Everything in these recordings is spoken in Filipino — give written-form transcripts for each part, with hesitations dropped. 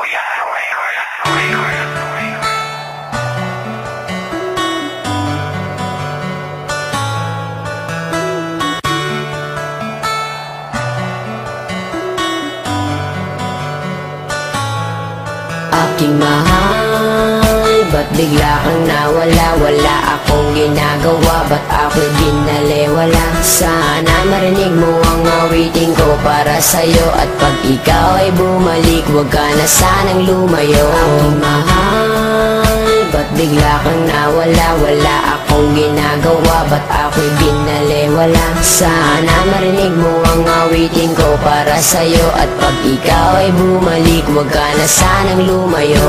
Aking mahal, ba't bigla kang nawala? Wala akong ginagawa, ba't ako'y binaliwala? Sana marinig mo ang awitin ko para sa'yo, at pag ikaw ay bumalik, huwag ka na sanang lumayo. Aking mahal, ba't bigla kang nawala? Wala akong ginagawa, ba't ako'y binaliwala? Sana marinig mo ang awitin ko para sa'yo, at pag ikaw ay bumalik, huwag ka na sanang lumayo.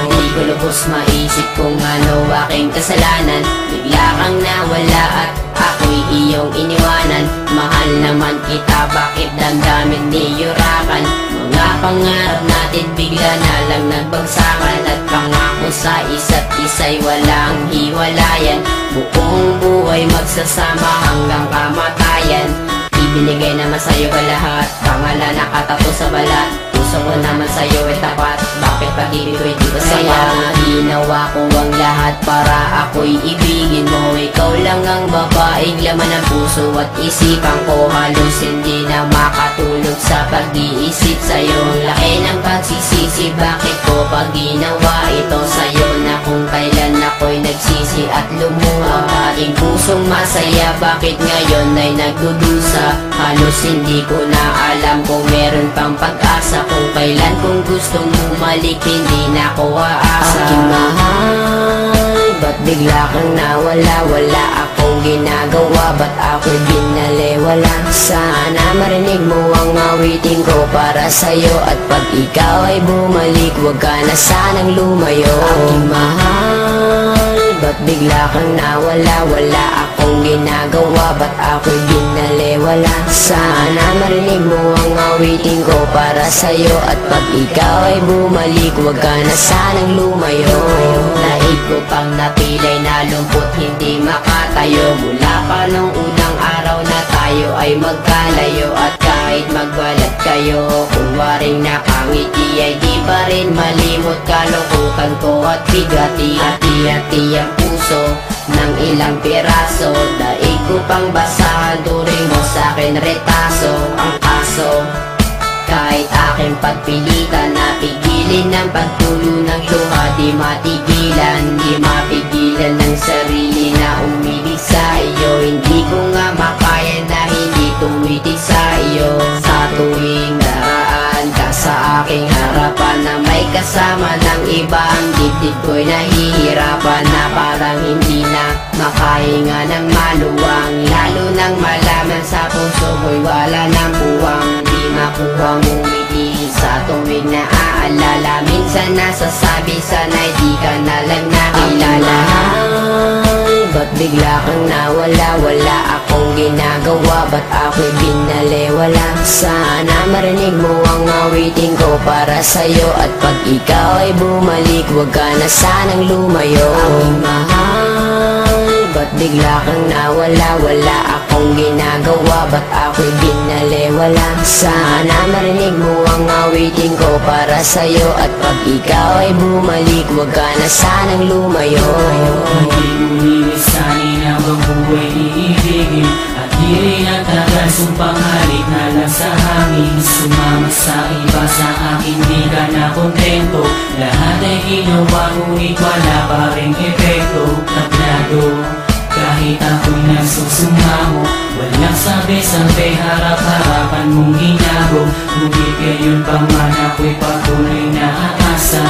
Hindi ko lubos maisip kung ano aking kasalanan. Bigla kang nawala at ako'y iyong iniwanan. Mahal naman kita, bakit damdamin niyurakan? Mga pangarap natin bigla na lang nagbagsakan, at pangako sa isa't isa'y walang hiwalayan. Buong buhay magsasama hanggang kamatayan. Ibinigay naman sa'yo ba lahat? Pangalan nakatato sa balat. Puso ko naman sa'yo ay tapat. Bakit pag-ibig ko'y di ba saya? Ginawa ko ang lahat para ako'y ibigin mo. Ikaw lang ang babaeng laman ng puso at isipan ko. Halos hindi na makatulog sa pag-iisip sa'yo. Laki ng pagsisisi, bakit ko pag ginawa ito sa'yo? Na kung kailan ako'y nagsisi at lumuha. Ating pusong masaya, bakit ngayon ay nagdudusa? Halos hindi ko na alam kung meron pang pag-asa. Kung kailan kung gustong bumalik, hindi na ako aasa. Aking mahal, ba't bigla kang nawala? Wala akong ginagawa, ba't ako'y binaliwala? Sana marinig mo ang awitin ko para sa'yo, at pag ikaw ay bumalik, huwag ka na sanang lumayo. Aking mahal, ba't bigla kang nawala? Wala akong ginagawa, ba't ako'y binaliwala? Sana marinig mo ang awitin ko para sa'yo, at pag ikaw ay bumalik, huwag ka na sanang lumayo. Daig ko pang napilay na lumpot, hindi makatayo. Mula pa nung unang araw na tayo ay magkalayo, at kahit magbalat kayo, kung waring nakangiti ay di pa rin malimot. Kalungkutan ko at bigati, hati-hati ang puso ng ilang piraso. Daig ko pang basahan, turing mo sa'kin retaso. Ang kaso, kahit aking pagpilitan, napigilin ng pagtulo ng luha. Di matigilan, di mapigilan ng sarili na umibig sa iyo. Hindi ko nga makaya na hindi tumitig sa iyo. Sa tuwing daraan ka sa aking harapan, na may kasama ng iba, ang dibdib ko'y nahihirapan. Na parang hindi na makahinga ng maluwang, lalo nang malaman sa puso ko'y wala ng buwang. Di makuhang umiti sa tuwing naaalala. Minsan nasasabi, sana'y di ka na lang nakilala. Ba't bigla kang nawala? Wala akong ginagawa, ba't ako'y binaliwala? Sana marinig mo ang awitin ko para sa'yo, at pag ikaw ay bumalik, huwag ka na sanang lumayo. Aking mahal, ba't bigla kang nawala? Wala akong ginagawa, ba't ako'y binaliwala? Sana marinig mo ang awitin ko para sa'yo, at pag ikaw ay bumalik, huwag ka na sanang lumayo. Sana'y habang buhay iibigin, at di rin ang tagal sumpang halik na lang sa hangin. Sumama sa iba, sa akin di ka na kontento. Lahat ay ginawa, ngunit wala pa rin epekto. Tablado, kahit ako'y nagsusumamo, walang sabi-sabi, harap-harapan mong ginago. Ngunit gayon pa man ako'y patuloy na aasa.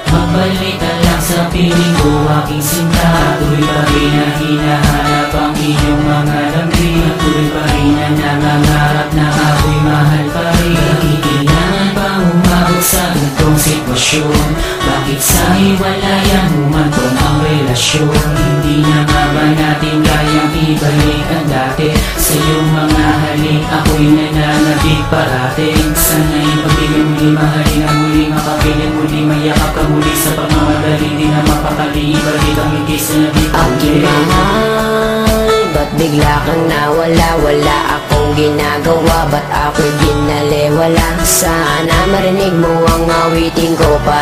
Magbalik ka lang sa piling ko, aking sinta. Tuloy pa rin na hinahanap ang iyong mga lambing. Tuloy pa rin na nangangarap na ako'y mahal pa rin. Kailangan pa umabot sa ganitong sitwasyon? Bakit sa hiwalayan humantong ang relasyon? Hindi na nga ba natin kayang ibalik ang dati? Sa iyong mga halik ako'y nananabik parating. Sana'y pagbigay muli, mahalin ang muli, makapiling muli, mayakap ka muli. Sa pagmamadali, di na mapakali, ibalik ang ikis na di pa Aking mahal, ba't bigla kang nawala? Wala akong ginagawa, ba't ako'y binaliwala? Sana marinig mo ang awitin ko para